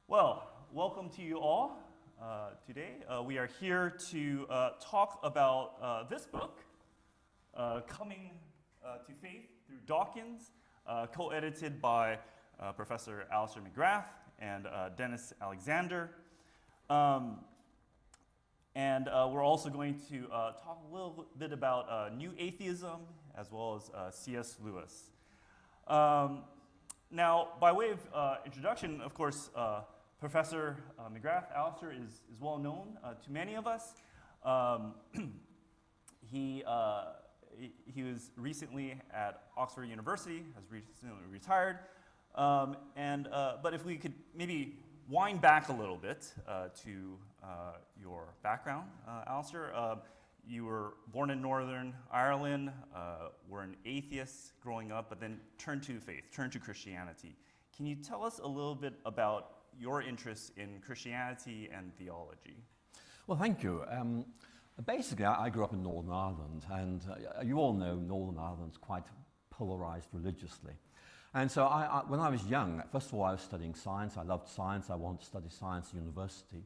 Well, welcome to you all today. We are here to talk about this book, Coming to Faith through Dawkins, co-edited by Professor Alister McGrath and Dennis Alexander. And we're also going to talk a little bit about New Atheism as well as C.S. Lewis. Now, by way of introduction, of course, Professor McGrath, Alister, is well known to many of us. He was recently at Oxford University, has recently retired. But if we could maybe wind back a little bit to your background, Alister. You were born in Northern Ireland, were an atheist growing up, but then turned to faith, turned to Christianity. Can you tell us a little bit about your interest in Christianity and theology? Well, thank you. Basically, I grew up in Northern Ireland, and you all know Northern Ireland's quite polarized religiously. And so when I was young, first of all, I was studying science. I loved science. I wanted to study science at university.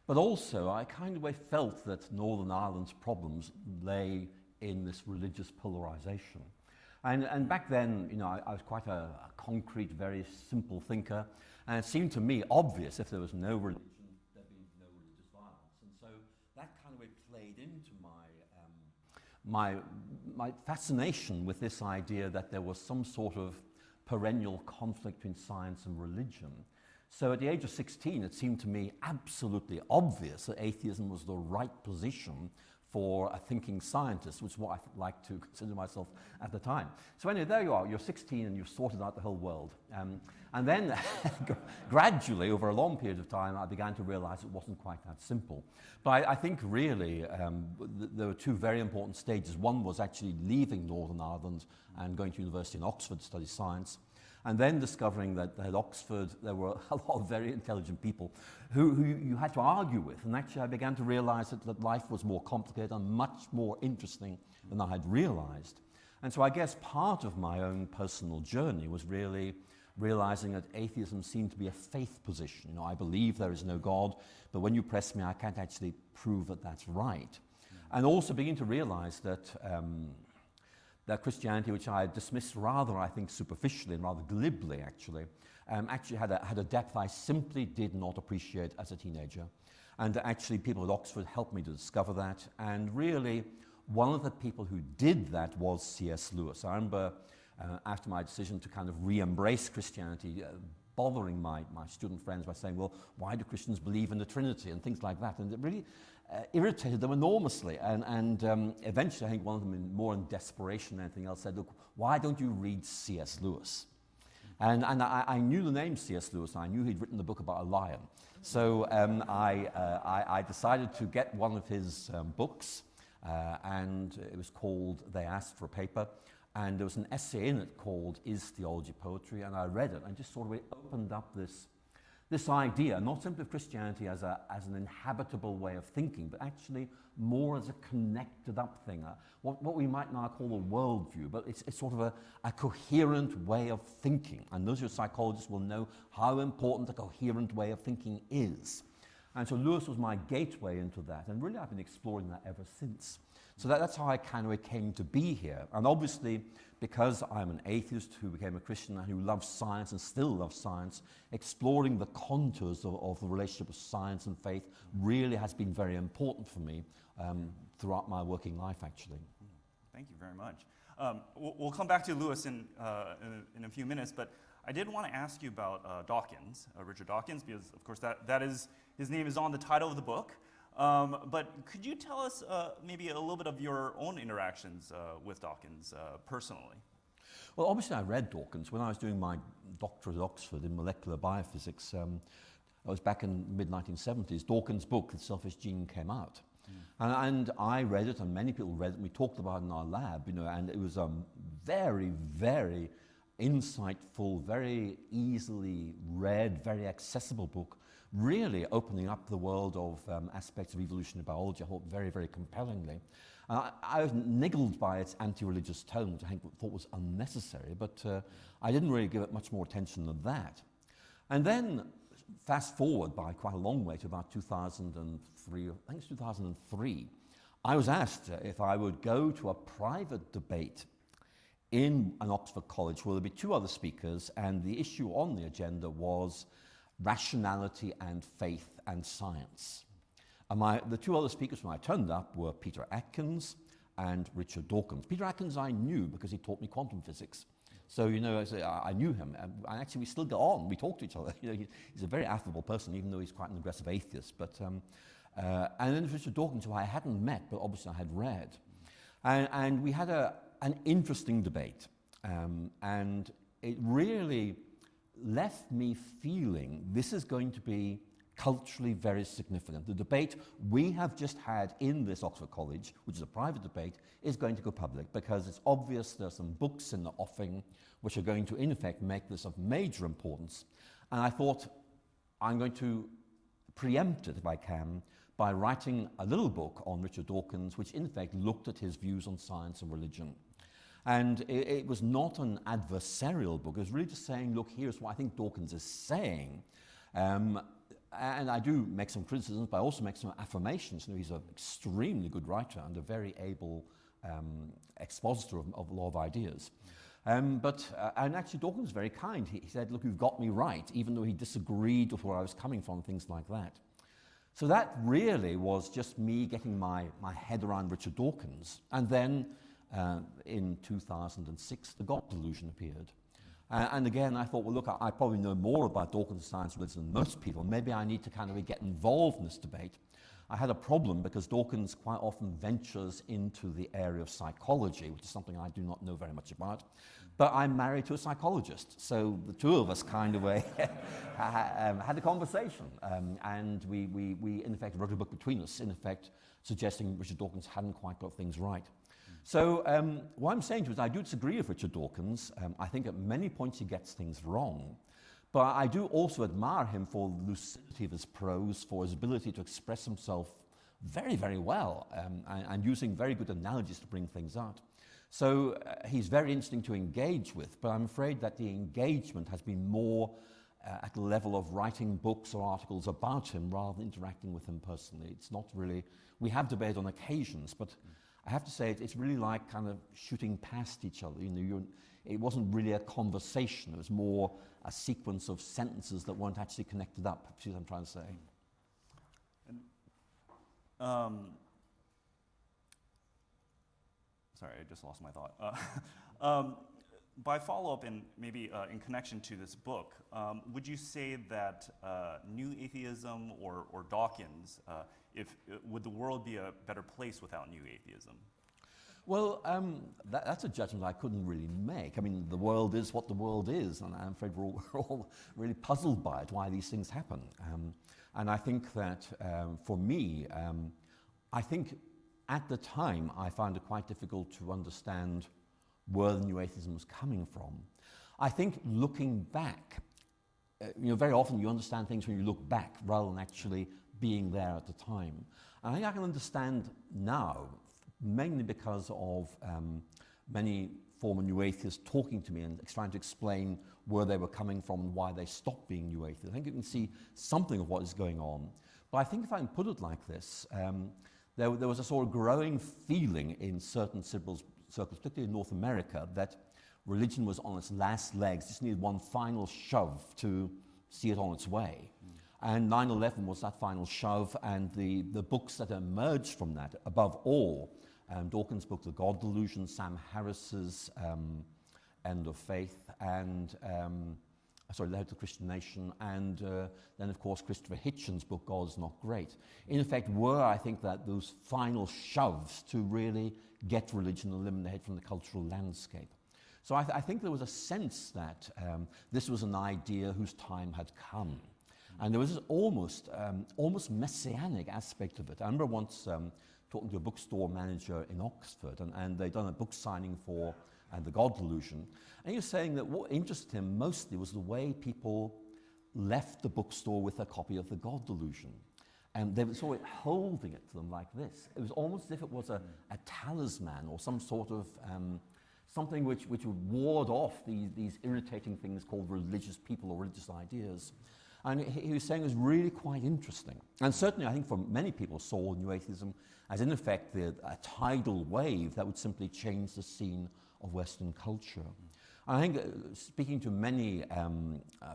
But also, I kind of felt that Northern Ireland's problems lay in this religious polarization. And back then, you know, I was quite a concrete, very simple thinker. And it seemed to me obvious if there was no religion, there'd be no religious violence. And so that kind of played into my fascination with this idea that there was some sort of perennial conflict between science and religion. So at the age of 16, it seemed to me absolutely obvious that atheism was the right position for a thinking scientist, which is what I like to consider myself at the time. So anyway, there you are, you're 16 and you've sorted out the whole world. And then gradually, over a long period of time, I began to realize it wasn't quite that simple. But I think really there were two very important stages. One was actually leaving Northern Ireland and going to university in Oxford to study science. And then discovering that at Oxford there were a lot of very intelligent people who you had to argue with. And actually I began to realize that life was more complicated and much more interesting than I had realized. And so I guess part of my own personal journey was really realizing that atheism seemed to be a faith position. You know, I believe there is no God, but when you press me, I can't actually prove that that's right. And also begin to realize that that Christianity, which I dismissed rather, I think, superficially and rather glibly, actually had a depth I simply did not appreciate as a teenager. And actually, people at Oxford helped me to discover that. And really, one of the people who did that was C.S. Lewis. I remember after my decision to kind of re-embrace Christianity, bothering my student friends by saying, well, why do Christians believe in the Trinity and things like that? And it really irritated them enormously. And eventually, I think one of them, more in desperation than anything else, said, look, why don't you read C.S. Lewis? And I knew the name C.S. Lewis. I knew he'd written a book about a lion. So I decided to get one of his books, and it was called They Asked for a Paper. And there was an essay in it called Is Theology Poetry? And I read it and just sort of opened up this idea, not simply of Christianity as an inhabitable way of thinking, but actually more as a connected up thing, what we might now call a worldview, but it's sort of a coherent way of thinking. And those who are psychologists will know how important a coherent way of thinking is. And so Lewis was my gateway into that, and really I've been exploring that ever since. So that's how I kind of came to be here. And obviously, because I'm an atheist who became a Christian and who loves science and still loves science, exploring the contours of the relationship of science and faith really has been very important for me throughout my working life, actually. Thank you very much. We'll come back to Lewis in a few minutes, but I did want to ask you about Dawkins, Richard Dawkins, because of course that is, his name is on the title of the book. But could you tell us maybe a little bit of your own interactions with Dawkins personally? Well, obviously I read Dawkins. When I was doing my doctorate at Oxford in molecular biophysics, I was back in the mid-1970s, Dawkins' book, The Selfish Gene, came out. And I read it, and many people read it, and we talked about it in our lab, you know, and it was a very, very insightful, very easily read, very accessible book, really opening up the world of aspects of evolutionary biology, I thought very, very compellingly. I was niggled by its anti-religious tone, which I thought was unnecessary, but I didn't really give it much more attention than that. And then, fast forward by quite a long way to about 2003, I think it's 2003, I was asked if I would go to a private debate in an Oxford college where there'd be two other speakers, and the issue on the agenda was rationality and faith and science. And the two other speakers when I turned up were Peter Atkins and Richard Dawkins. Peter Atkins I knew because he taught me quantum physics. So, you know, I knew him, and actually we still get on, we talk to each other. You know, he's a very affable person, even though he's quite an aggressive atheist. But, and then Richard Dawkins, who I hadn't met, but obviously I had read. And we had an interesting debate, and it really left me feeling this is going to be culturally very significant. The debate we have just had in this Oxford College, which is a private debate, is going to go public because it's obvious there's some books in the offing which are going to, in effect, make this of major importance. And I thought, I'm going to preempt it, if I can, by writing a little book on Richard Dawkins, which in effect looked at his views on science and religion. And it was not an adversarial book. It was really just saying, look, here's what I think Dawkins is saying. And I do make some criticisms, but I also make some affirmations. You know, he's an extremely good writer and a very able expositor of a lot of ideas. And actually Dawkins was very kind. He said, look, you've got me right, even though he disagreed with where I was coming from, things like that. So that really was just me getting my head around Richard Dawkins. And then in 2006, The God Delusion appeared. And again, I thought, well, look, I probably know more about Dawkins' science religion than most people. Maybe I need to kind of get involved in this debate. I had a problem because Dawkins quite often ventures into the area of psychology, which is something I do not know very much about. But I'm married to a psychologist, so the two of us kind of had a conversation. And we, in effect, wrote a book between us, in effect, suggesting Richard Dawkins hadn't quite got things right. So what I'm saying to you is I do disagree with Richard Dawkins. I think at many points he gets things wrong. But I do also admire him for the lucidity of his prose, for his ability to express himself very, very well, and using very good analogies to bring things out. So he's very interesting to engage with, but I'm afraid that the engagement has been more at the level of writing books or articles about him rather than interacting with him personally. It's not really, we have debate on occasions, but I have to say it's really like kind of shooting past each other. You know, it wasn't really a conversation. It was more a sequence of sentences that weren't actually connected up. See what I'm trying to say? And, sorry, I just lost my thought. By follow-up and maybe in connection to this book, would you say that New Atheism or Dawkins, would the world be a better place without New Atheism? Well, that's a judgment I couldn't really make. I mean, the world is what the world is, and I'm afraid we're all really puzzled by it, why these things happen. And I think that for me, I think at the time I found it quite difficult to understand where the New Atheism was coming from. I think looking back, you know, very often you understand things when you look back rather than actually being there at the time. And I think I can understand now, mainly because of many former New Atheists talking to me and trying to explain where they were coming from and why they stopped being New Atheists. I think you can see something of what is going on. But I think if I can put it like this, there was a sort of growing feeling in certain circles, particularly in North America, that religion was on its last legs, just needed one final shove to see it on its way. And 9/11 was that final shove, and the books that emerged from that, above all, Dawkins' book, The God Delusion, Sam Harris's End of Faith, and Letter to the Christian Nation, and then, of course, Christopher Hitchens' book, God is Not Great, in effect were, I think, that those final shoves to really get religion eliminated from the cultural landscape. So I think there was a sense that this was an idea whose time had come. And there was this almost messianic aspect of it. I remember once talking to a bookstore manager in Oxford, and they'd done a book signing for The God Delusion. And he was saying that what interested him mostly was the way people left the bookstore with a copy of The God Delusion. And they were sort of holding it to them like this. It was almost as if it was a talisman or some sort of something which would ward off these irritating things called religious people or religious ideas. And he was saying it was really quite interesting. And certainly I think for many people saw New Atheism as in effect a tidal wave that would simply change the scene of Western culture. And I think speaking to many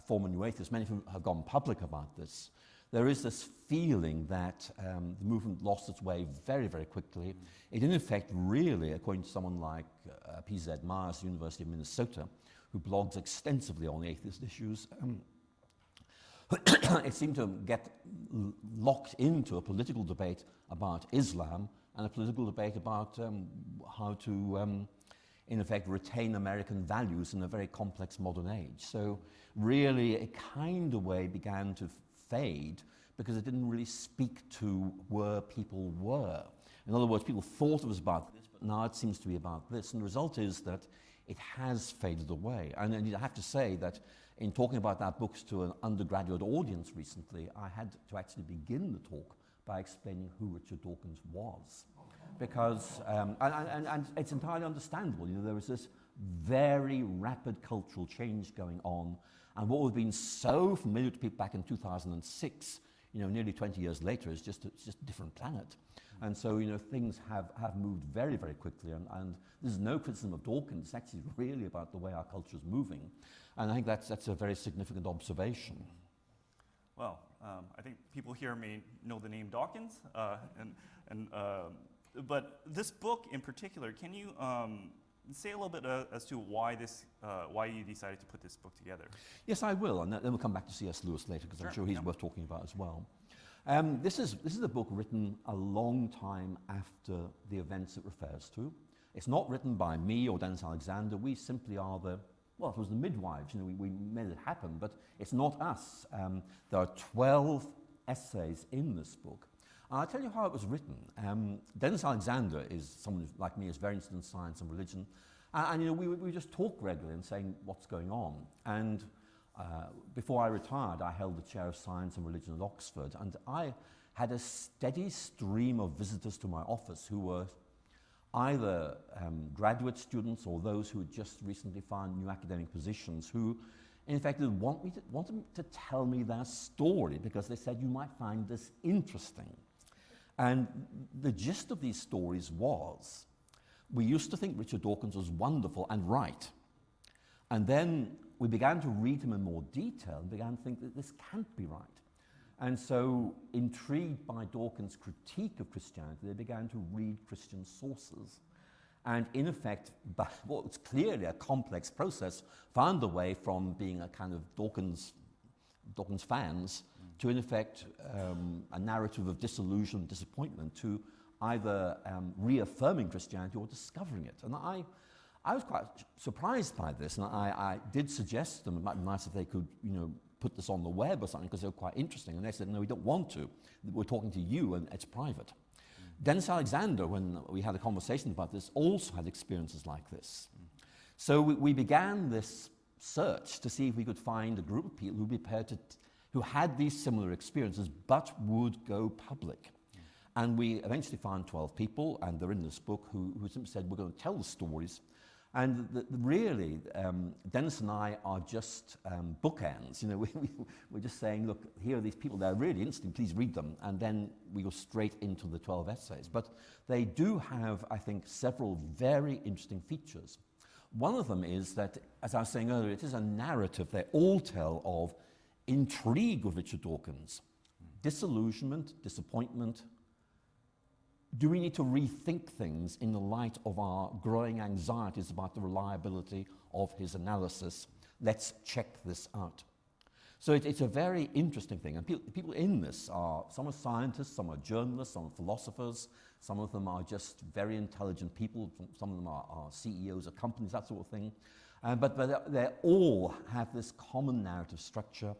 former New Atheists, many who have gone public about this, there is this feeling that the movement lost its way very, very quickly. It in effect really, according to someone like P.Z. Myers, University of Minnesota, who blogs extensively on atheist issues, it seemed to get locked into a political debate about Islam and a political debate about how to, in effect, retain American values in a very complex modern age. So really, a kind of way began to fade because it didn't really speak to where people were. In other words, people thought it was about this, but now it seems to be about this. And the result is that it has faded away. And I have to say that in talking about that book to an undergraduate audience recently, I had to actually begin the talk by explaining who Richard Dawkins was. Because, and it's entirely understandable, you know, there was this very rapid cultural change going on, and what would have been so familiar to people back in 2006, you know, nearly 20 years later, it's just a different planet. And so, you know, things have moved very, very quickly, and this is no criticism of Dawkins, it's actually really about the way our culture is moving. And I think that's a very significant observation. Well, I think people here may know the name Dawkins, but this book in particular, can you say a little bit as to why you decided to put this book together? Yes, I will, and then we'll come back to C.S. Lewis later, because I'm sure he's worth talking about as well. This is a book written a long time after the events it refers to. It's not written by me or Dennis Alexander. We simply are it was the midwives. You know, we made it happen, but it's not us. There are 12 essays in this book. And I'll tell you how it was written. Dennis Alexander is someone who, like me, is very interested in science and religion. And you know, we just talk regularly and saying what's going on. And before I retired, I held the chair of science and religion at Oxford, and I had a steady stream of visitors to my office who were either graduate students or those who had just recently found new academic positions who, in fact, wanted to tell me their story because they said, you might find this interesting. And the gist of these stories was, we used to think Richard Dawkins was wonderful and right. And then we began to read him in more detail and began to think that this can't be right. And so, intrigued by Dawkins' critique of Christianity, they began to read Christian sources. And in effect, by what was clearly a complex process, found a way from being a kind of Dawkins fans to, in effect, a narrative of disillusion, disappointment, to either reaffirming Christianity or discovering it. And I was quite surprised by this, and I did suggest to them it might be nice if they could, you know, put this on the web or something because they were quite interesting. And they said, no, we don't want to. We're talking to you and it's private. Dennis Alexander, when we had a conversation about this, also had experiences like this. So we began this search to see if we could find a group of people who had these similar experiences but would go public. And we eventually found 12 people, and they're in this book, who simply said, we're going to tell the stories. And really, Dennis and I are just bookends. You know, we're just saying, look, here are these people. They're really interesting. Please read them. And then we go straight into the 12 essays. But they do have, I think, several very interesting features. One of them is that, as I was saying earlier, it is a narrative. They all tell of intrigue with Richard Dawkins, disillusionment, disappointment. Do we need to rethink things in the light of our growing anxieties about the reliability of his analysis? Let's check this out. So it's a very interesting thing. And people in this some are scientists, some are journalists, some are philosophers, some of them are just very intelligent people, some of them are CEOs of companies, that sort of thing. But they all have this common narrative structure.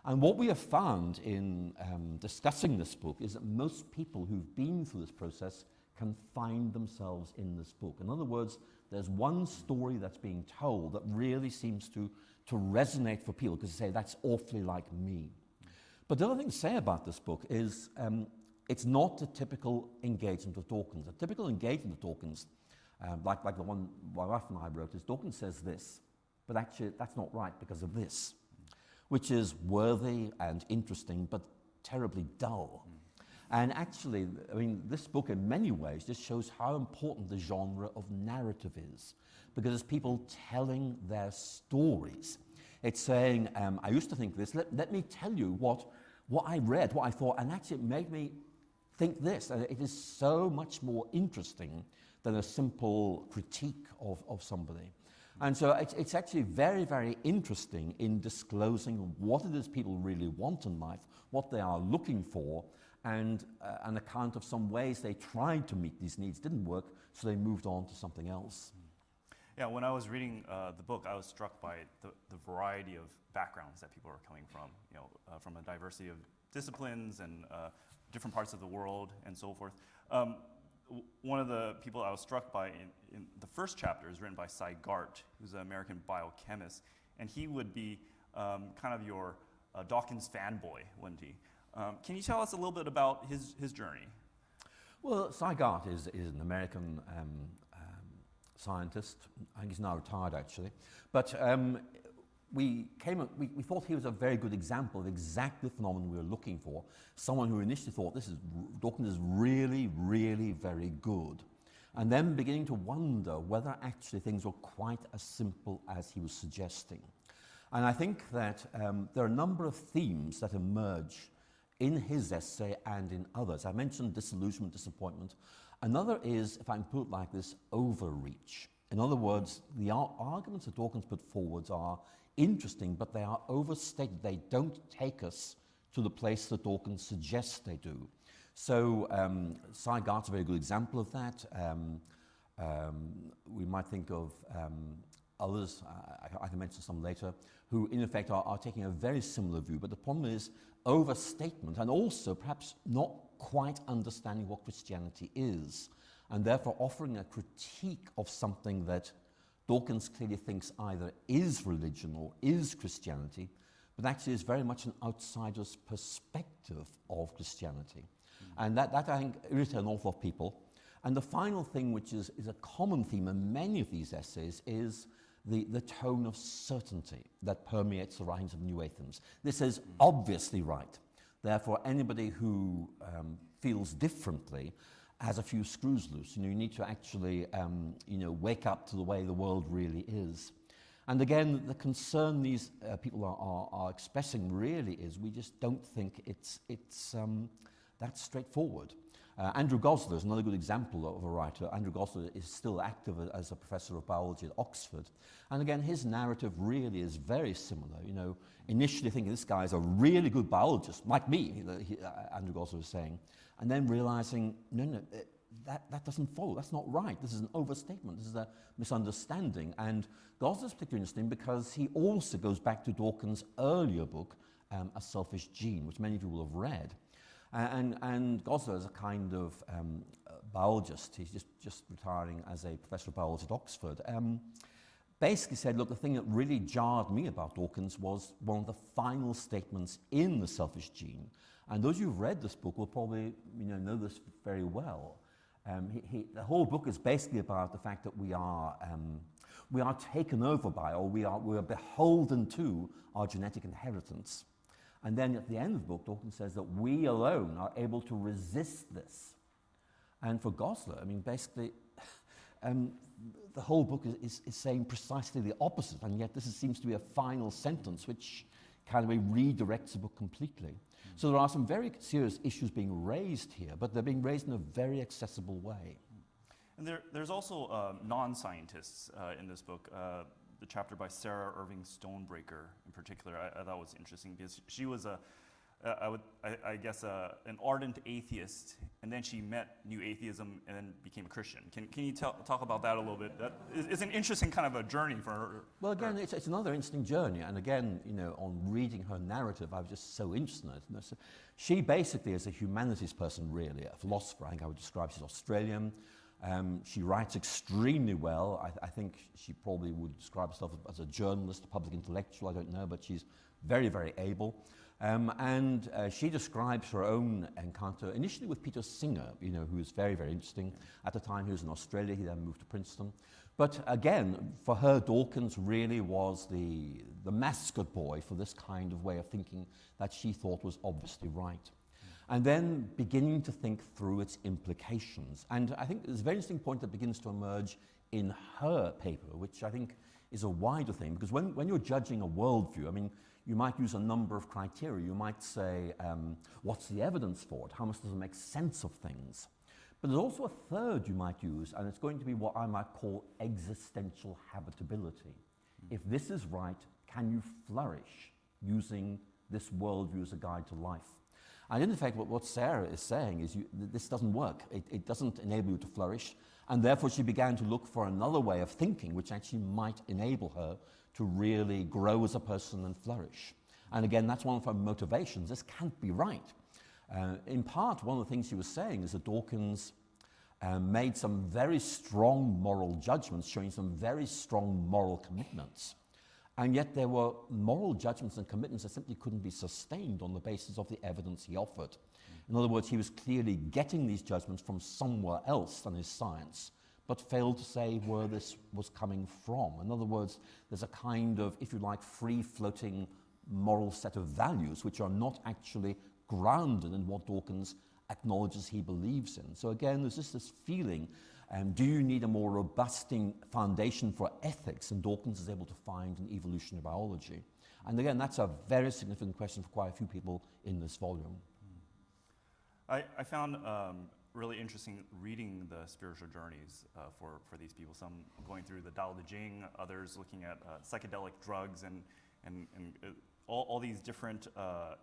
And what we have found in discussing this book is that most people who've been through this process can find themselves in this book. In other words, there's one story that's being told that really seems to resonate for people because they say, that's awfully like me. But the other thing to say about this book is it's not a typical engagement with Dawkins. A typical engagement with Dawkins, like the one my wife and I wrote, is Dawkins says this, but actually that's not right because of this. which is worthy and interesting, but terribly dull. And actually, I mean, this book in many ways just shows how important the genre of narrative is, because it's people telling their stories. It's saying, I used to think this, let me tell you what I read, what I thought, and actually it made me think this. And it is so much more interesting than a simple critique of somebody. And so it's actually very, very interesting in disclosing what it is people really want in life, what they are looking for, and an account of some ways they tried to meet these needs, didn't work, so they moved on to something else. Yeah, when I was reading the book, I was struck by the variety of backgrounds that people are coming from, from a diversity of disciplines and different parts of the world and so forth. One of the people I was struck by in the first chapter is written by Cy Gart, who's an American biochemist, and he would be kind of your Dawkins fanboy, wouldn't he? Can you tell us a little bit about his journey? Well, Cy Gart is an American scientist. I think he's now retired, actually. But we thought he was a very good example of exactly the phenomenon we were looking for. Someone who initially thought Dawkins is really, really very good. And then beginning to wonder whether actually things were quite as simple as he was suggesting. And I think that there are a number of themes that emerge in his essay and in others. I mentioned disillusionment, disappointment. Another is, if I can put it like this, overreach. In other words, the arguments that Dawkins put forwards are interesting, but they are overstated. They don't take us to the place that Dawkins suggests they do. So Cy Gart's a very good example of that. We might think of others, I can mention some later, who in effect are taking a very similar view, but the problem is overstatement and also perhaps not quite understanding what Christianity is, and therefore offering a critique of something that Dawkins clearly thinks either is religion or is Christianity, but actually is very much an outsider's perspective of Christianity. And that I think irritates an awful lot of people. And the final thing, which is a common theme in many of these essays, is the tone of certainty that permeates the writings of New Atheists. This is obviously right. Therefore, anybody who feels differently has a few screws loose. You need to actually wake up to the way the world really is. And again, the concern these people are expressing really is we just don't think it's that straightforward. Andrew Goslar is another good example of a writer. Andrew Goslar is still active as a professor of biology at Oxford. And again, his narrative really is very similar. Initially thinking this guy is a really good biologist, like me, Andrew Goslar was saying, and then realizing, no, that doesn't follow. That's not right. This is an overstatement. This is a misunderstanding. And Goslar's particularly interesting because he also goes back to Dawkins' earlier book, A Selfish Gene, which many of you will have read. And Goslar is a kind of biologist. He's just retiring as a professor of biology at Oxford. Basically said, look, the thing that really jarred me about Dawkins was one of the final statements in The Selfish Gene. And those who've read this book will probably know this very well. The whole book is basically about the fact that we are taken over by, or we are beholden to our genetic inheritance. And then at the end of the book, Dawkins says that we alone are able to resist this. And for Goslar, basically, the whole book is saying precisely the opposite, and yet this seems to be a final sentence which kind of redirects the book completely. So there are some very serious issues being raised here, but they're being raised in a very accessible way. And there's also non-scientists in this book. The chapter by Sarah Irving Stonebreaker, in particular, I thought was interesting because she was an ardent atheist, and then she met New Atheism and then became a Christian. Can you talk about that a little bit? It's an interesting kind of a journey for her. Well, again, it's another interesting journey, and again, on reading her narrative, I was just so interested in it. So she basically is a humanities person, really, a philosopher. I think I would describe she's Australian. She writes extremely well. I think she probably would describe herself as a journalist, a public intellectual, I don't know, but she's very, very able. And she describes her own encounter initially with Peter Singer, who is very, very interesting. At the time he was in Australia, he then moved to Princeton, But again, for her, Dawkins really was the mascot boy for this kind of way of thinking that she thought was obviously right. And then beginning to think through its implications. And I think there's a very interesting point that begins to emerge in her paper, which I think is a wider thing, because when you're judging a worldview, I mean, you might use a number of criteria. You might say, what's the evidence for it? How much does it make sense of things? But there's also a third you might use, and it's going to be what I might call existential habitability. If this is right, can you flourish using this worldview as a guide to life? And in effect, what Sarah is saying is this doesn't work. It doesn't enable you to flourish. And therefore, she began to look for another way of thinking, which actually might enable her to really grow as a person and flourish. And again, that's one of her motivations. This can't be right. In part, one of the things she was saying is that Dawkins made some very strong moral judgments, showing some very strong moral commitments. And yet there were moral judgments and commitments that simply couldn't be sustained on the basis of the evidence he offered. In other words, he was clearly getting these judgments from somewhere else than his science, but failed to say where this was coming from. In other words, there's a kind of, if you like, free-floating moral set of values which are not actually grounded in what Dawkins acknowledges he believes in. So again, there's just this feeling, do you need a more robust foundation for ethics? And Dawkins is able to find in evolutionary biology. And again, that's a very significant question for quite a few people in this volume. I found really interesting reading the spiritual journeys for these people, some going through the Tao Te Ching, others looking at psychedelic drugs and all these different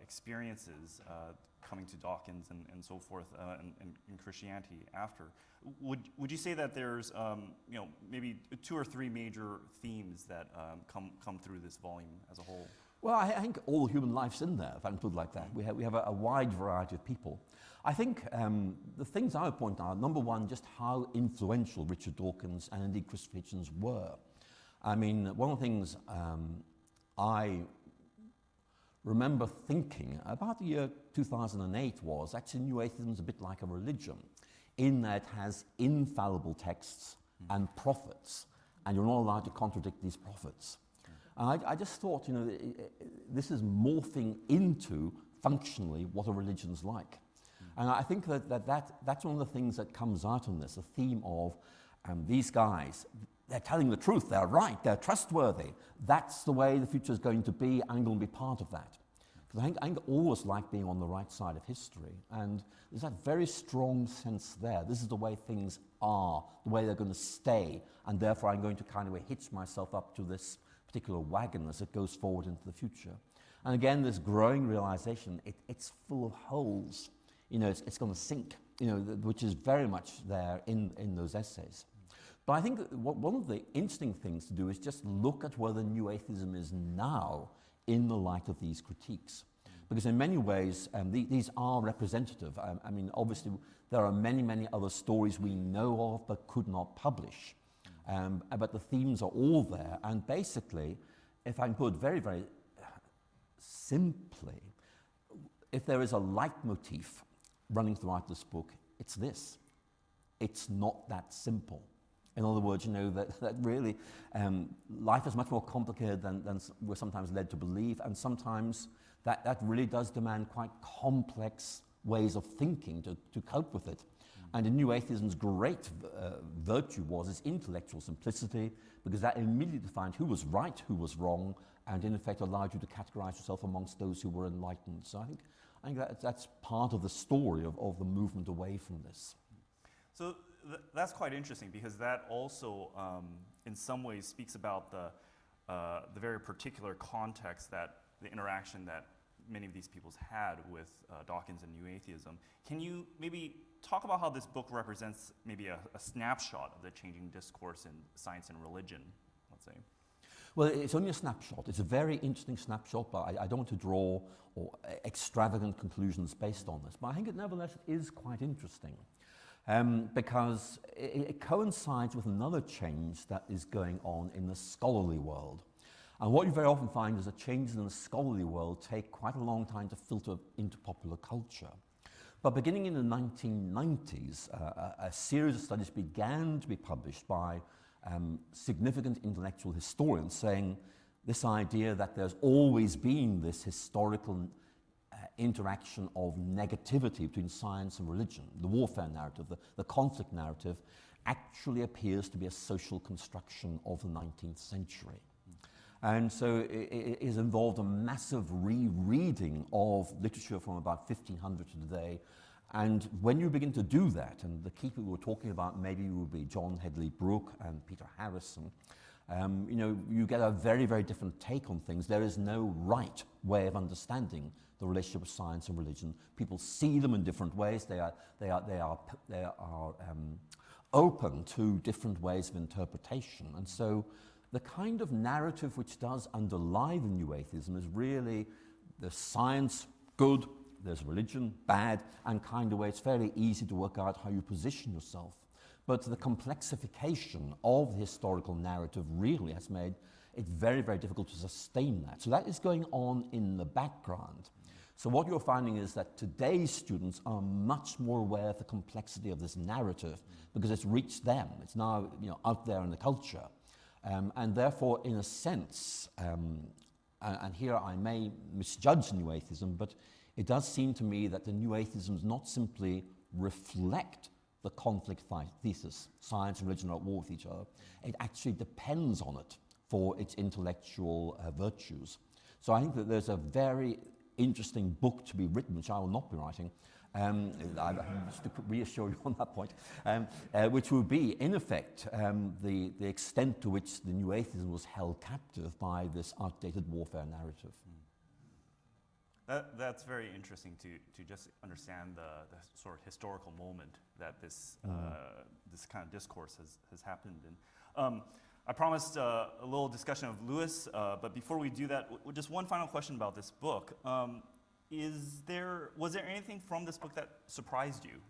experiences coming to Dawkins and so forth, and in Christianity after. Would you say that there's maybe 2 or 3 major themes that come through this volume as a whole? Well, I think all human life's in there, if I can put it like that. We have a wide variety of people. I think the things I would point out, number one, just how influential Richard Dawkins and indeed Christopher Hitchens were. I mean, one of the things I remember thinking about the year 2008 was actually New Atheism is a bit like a religion, in that it has infallible texts and prophets, and you're not allowed to contradict these prophets. And I just thought, this is morphing into, functionally, what a religion's like. And I think that's one of the things that comes out in this, the theme of these guys, they're telling the truth, they're right, they're trustworthy. That's the way the future is going to be, and I'm going to be part of that. Because I think I always like being on the right side of history, and there's that very strong sense there. This is the way things are, the way they're going to stay, and therefore I'm going to kind of hitch myself up to this particular wagon as it goes forward into the future. And again, this growing realization, it's full of holes. It's going to sink, which is very much there in those essays. But I think one of the interesting things to do is just look at where the New Atheism is now in the light of these critiques. Because in many ways, these are representative. I mean, obviously, there are many, many other stories we know of but could not publish. But the themes are all there. And basically, if I can put it very, very simply, if there is a leitmotif running throughout this book, it's this. It's not that simple. In other words, that really life is much more complicated than we're sometimes led to believe, and sometimes that really does demand quite complex ways of thinking to cope with it. And in New Atheism's great virtue was its intellectual simplicity, because that immediately defined who was right, who was wrong, and in effect allowed you to categorize yourself amongst those who were enlightened. So I think that's part of the story of the movement away from this. So that's quite interesting, because that also, in some ways, speaks about the very particular context that the interaction that many of these peoples had with Dawkins and New Atheism. Can you maybe talk about how this book represents maybe a snapshot of the changing discourse in science and religion, let's say? Well, it's only a snapshot. It's a very interesting snapshot, but I don't want to draw extravagant conclusions based on this. But I think it nevertheless is quite interesting, because it coincides with another change that is going on in the scholarly world. And what you very often find is that changes in the scholarly world take quite a long time to filter into popular culture. But beginning in the 1990s, a series of studies began to be published by significant intellectual historians saying this idea that there's always been this historical interaction of negativity between science and religion, the warfare narrative, the conflict narrative, actually appears to be a social construction of the 19th century. And so it has involved a massive rereading of literature from about 1500 to today. And when you begin to do that, and the key people we're talking about maybe would be John Hedley Brooke and Peter Harrison, you know, you get a very, very different take on things. There is no right way of understanding the relationship of science and religion. People see them in different ways. They are open to different ways of interpretation. And so the kind of narrative which does underlie the new atheism is really the science, good, there's religion, bad, and kind of way it's fairly easy to work out how you position yourself. But the complexification of the historical narrative really has made it very, very difficult to sustain that. So that is going on in the background. So what you're finding is that today's students are much more aware of the complexity of this narrative because it's reached them. It's now, you know, out there in the culture. And therefore, in a sense, and here I may misjudge new atheism, but it does seem to me that the new atheisms not simply reflect the conflict thesis, science and religion are at war with each other, it actually depends on it for its intellectual virtues. So I think that there's a very interesting book to be written, which I will not be writing, just to reassure you on that point, which would be, in effect, the extent to which the new atheism was held captive by this outdated warfare narrative. That's very interesting to just understand the sort of historical moment that this this kind of discourse has happened in. I promised a little discussion of Lewis, but before we do that, just one final question about this book. Was there anything from this book that surprised you?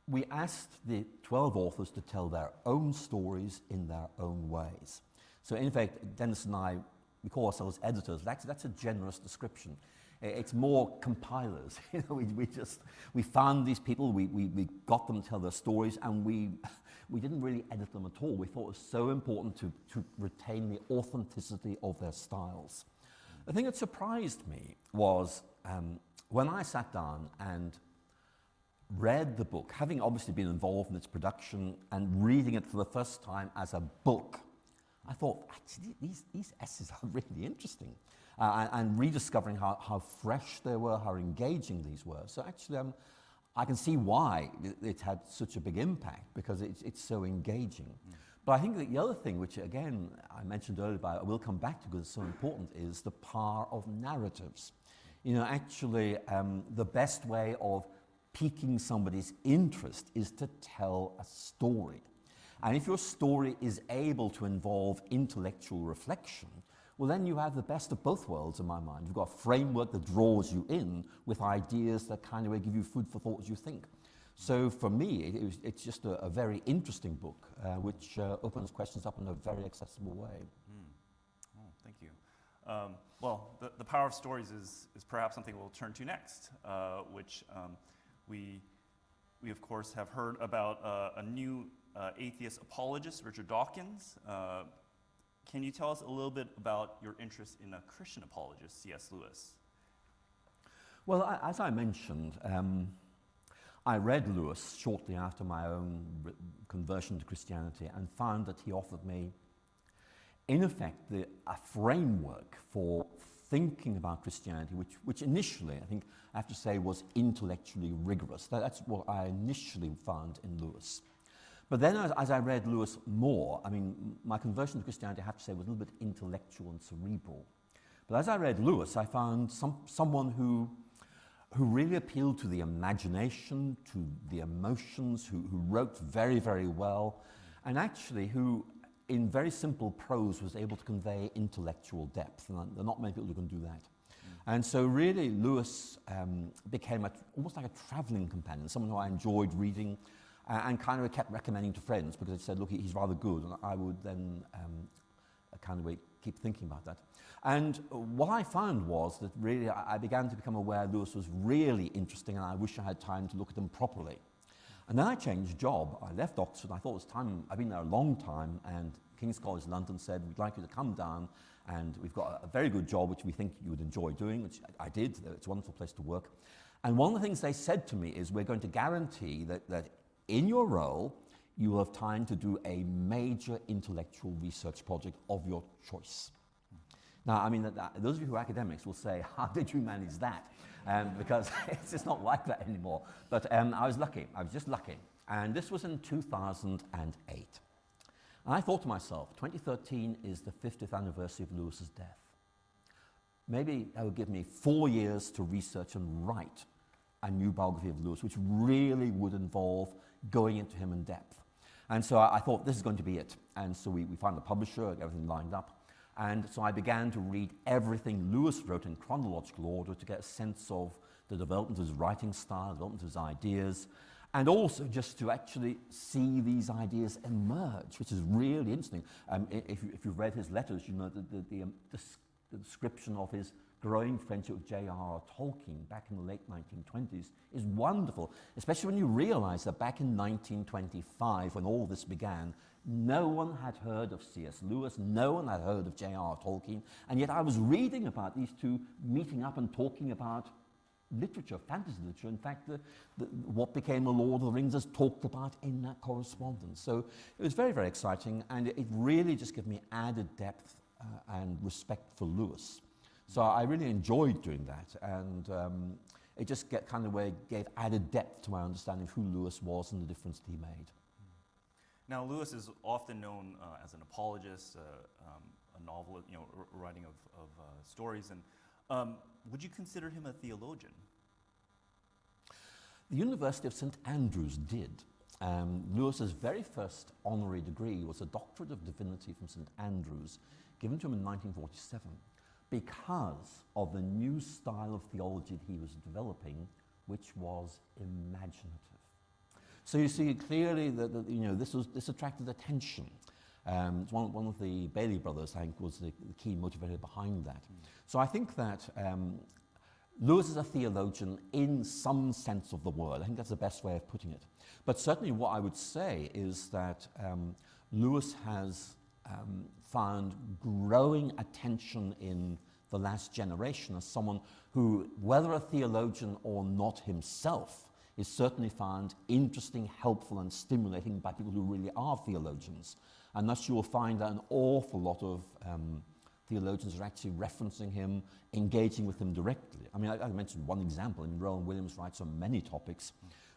We asked the 12 authors to tell their own stories in their own ways. So in fact, Dennis and I, we call ourselves editors. That's a generous description. It's more compilers. You know, we found these people, we got them to tell their stories, and we didn't really edit them at all. We thought it was so important to retain the authenticity of their styles. The thing that surprised me was when I sat down and read the book, having obviously been involved in its production and reading it for the first time as a book, I thought, actually, these essays are really interesting. And rediscovering how fresh they were, how engaging these were. So actually, I can see why it had such a big impact, because it's so engaging. But I think that the other thing, which again, I mentioned earlier, but I will come back to because it's so important, is the power of narratives. You know, actually, the best way of piquing somebody's interest is to tell a story. And if your story is able to involve intellectual reflection, well, then you have the best of both worlds in my mind. You've got a framework that draws you in with ideas that kind of give you food for thought as you think. So for me, it's just a very interesting book, which opens questions up in a very accessible way. Oh, thank you. Well, the power of stories is perhaps something we'll turn to next, which we of course have heard about a new atheist apologist, Richard Dawkins. Can you tell us a little bit about your interest in a Christian apologist, C.S. Lewis? Well, as I mentioned, I read Lewis shortly after my own conversion to Christianity and found that he offered me, in effect, a framework for thinking about Christianity, which initially, I think, I have to say, was intellectually rigorous. That's what I initially found in Lewis. But then as I read Lewis more, I mean, my conversion to Christianity, I have to say, was a little bit intellectual and cerebral. But as I read Lewis, I found someone who really appealed to the imagination, to the emotions, who wrote very, very well, and actually who, in very simple prose, was able to convey intellectual depth. And there are not many people who can do that. And so really Lewis became almost like a traveling companion, someone who I enjoyed reading, and kind of kept recommending to friends because they said, look, he's rather good, and I would then kind of keep thinking about that. And what I found was that really I began to become aware Lewis was really interesting, and I wish I had time to look at him properly. And then I changed job. I left Oxford. I thought it was time. I've been there a long time, and King's College London said, we'd like you to come down, and we've got a very good job which we think you would enjoy doing, which I did. It's a wonderful place to work. And one of the things they said to me is, we're going to guarantee that in your role, you will have time to do a major intellectual research project of your choice. Now, I mean, those of you who are academics will say, how did you manage that? Because it's just not like that anymore. But I was lucky. I was just lucky. And this was in 2008. And I thought to myself, 2013 is the 50th anniversary of Lewis's death. Maybe that would give me 4 years to research and write a new biography of Lewis, which really would involve going into him in depth. And so I thought, this is going to be it. And so we found a publisher, everything lined up. And so I began to read everything Lewis wrote in chronological order to get a sense of the development of his writing style, the development of his ideas, and also just to actually see these ideas emerge, which is really interesting. If you've read his letters, you know the description of his growing friendship with J.R.R. Tolkien back in the late 1920s is wonderful, especially when you realize that back in 1925, when all this began, no one had heard of C.S. Lewis, no one had heard of J.R.R. Tolkien, and yet I was reading about these two meeting up and talking about literature, fantasy literature. In fact, what became The Lord of the Rings is talked about in that correspondence. So it was very, very exciting, and it really just gave me added depth and respect for Lewis. So I really enjoyed doing that, and it just gave added depth to my understanding of who Lewis was and the difference that he made. Now, Lewis is often known as an apologist, a novelist, writing of stories. And would you consider him a theologian? The University of St. Andrews did. Lewis's very first honorary degree was a Doctorate of Divinity from St. Andrews, given to him in 1947, because of the new style of theology that he was developing, which was imaginative. So you see clearly that this attracted attention. One of the Bailey brothers, I think, was the key motivator behind that. So I think that Lewis is a theologian in some sense of the word. I think that's the best way of putting it. But certainly what I would say is that Lewis has found growing attention in the last generation as someone who, whether a theologian or not himself, is certainly found interesting, helpful, and stimulating by people who really are theologians. And thus you will find that an awful lot of theologians are actually referencing him, engaging with him directly. I mean, I mentioned one example. I mean, Rowan Williams writes on many topics,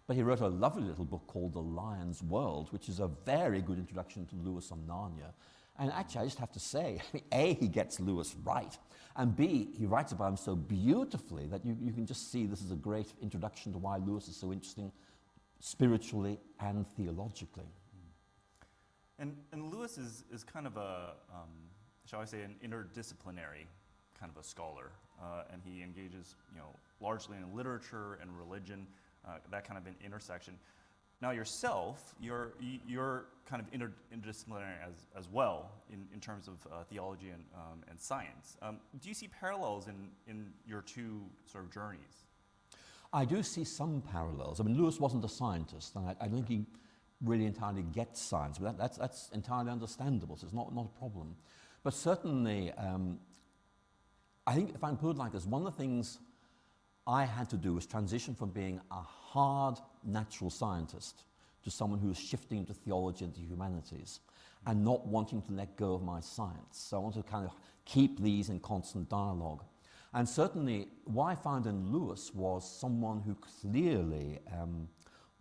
but he wrote a lovely little book called The Lion's World, which is a very good introduction to Lewis on Narnia. And actually, I just have to say, A, he gets Lewis right, and B, he writes about him so beautifully that you can just see this is a great introduction to why Lewis is so interesting spiritually and theologically. And Lewis is kind of a, shall I say, an interdisciplinary kind of a scholar, and he engages, largely in literature and religion, that kind of an intersection. Now yourself, you're kind of interdisciplinary as well in terms of theology and science. Do you see parallels in your two sort of journeys? I do see some parallels. I mean, Lewis wasn't a scientist, and I don't think he really entirely gets science, but that's entirely understandable, so it's not a problem. But certainly, I think if I can put it like this, one of the things I had to do was transition from being a hard natural scientist to someone who was shifting into theology and the humanities and not wanting to let go of my science. So I wanted to kind of keep these in constant dialogue. And certainly what I found in Lewis was someone who clearly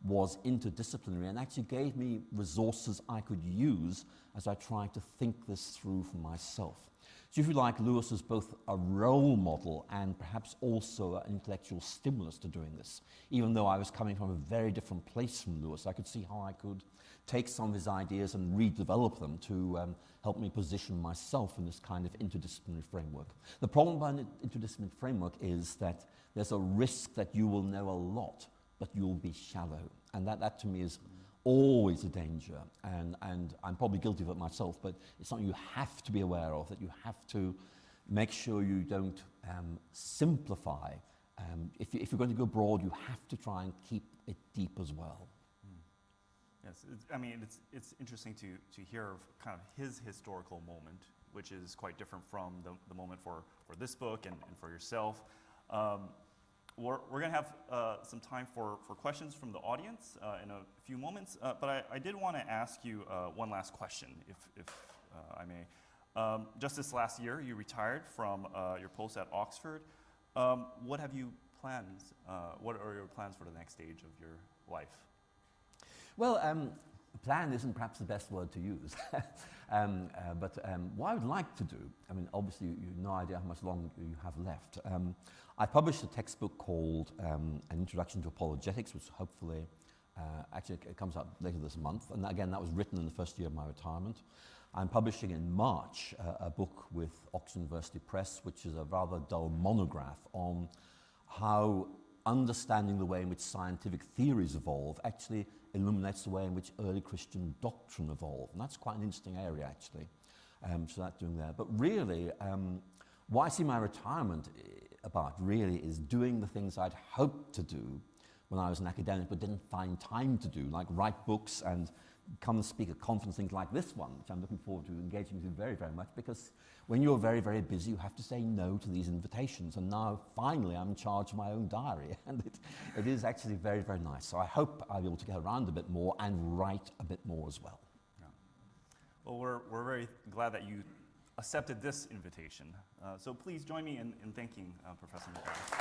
was interdisciplinary and actually gave me resources I could use as I tried to think this through for myself. So if you like, Lewis was both a role model and perhaps also an intellectual stimulus to doing this. Even though I was coming from a very different place from Lewis, I could see how I could take some of his ideas and redevelop them to help me position myself in this kind of interdisciplinary framework. The problem about an interdisciplinary framework is that there's a risk that you will know a lot, but you'll be shallow. And that to me is always a danger, and I'm probably guilty of it myself, but it's something you have to be aware of, that you have to make sure you don't simplify. If you're going to go broad, you have to try and keep it deep as well. Yes, I mean, it's interesting to hear of kind of his historical moment, which is quite different from the moment for this book and for yourself. We're going to have some time for questions from the audience in a few moments, but I did want to ask you one last question, if I may. Just this last year, you retired from your post at Oxford. What have you plans? What are your plans for the next stage of your life? Well, plan isn't perhaps the best word to use. But what I would like to do, I mean, obviously you have no idea how much longer you have left. I published a textbook called An Introduction to Apologetics, which hopefully, actually it comes out later this month. And again, that was written in the first year of my retirement. I'm publishing in March a book with Oxford University Press, which is a rather dull monograph on how understanding the way in which scientific theories evolve actually illuminates the way in which early Christian doctrine evolved. And that's quite an interesting area, actually. So that's doing there. But really, what I see my retirement about really is doing the things I'd hoped to do when I was an academic but didn't find time to do, like write books and come and speak at conferences, things like this one, which I'm looking forward to engaging with you very, very much, because when you're very, very busy, you have to say no to these invitations. And now, finally, I'm in charge of my own diary. And it is actually very, very nice. So I hope I'll be able to get around a bit more and write a bit more as well. Yeah. Well, we're very glad that you accepted this invitation. So please join me in thanking Professor McGrath.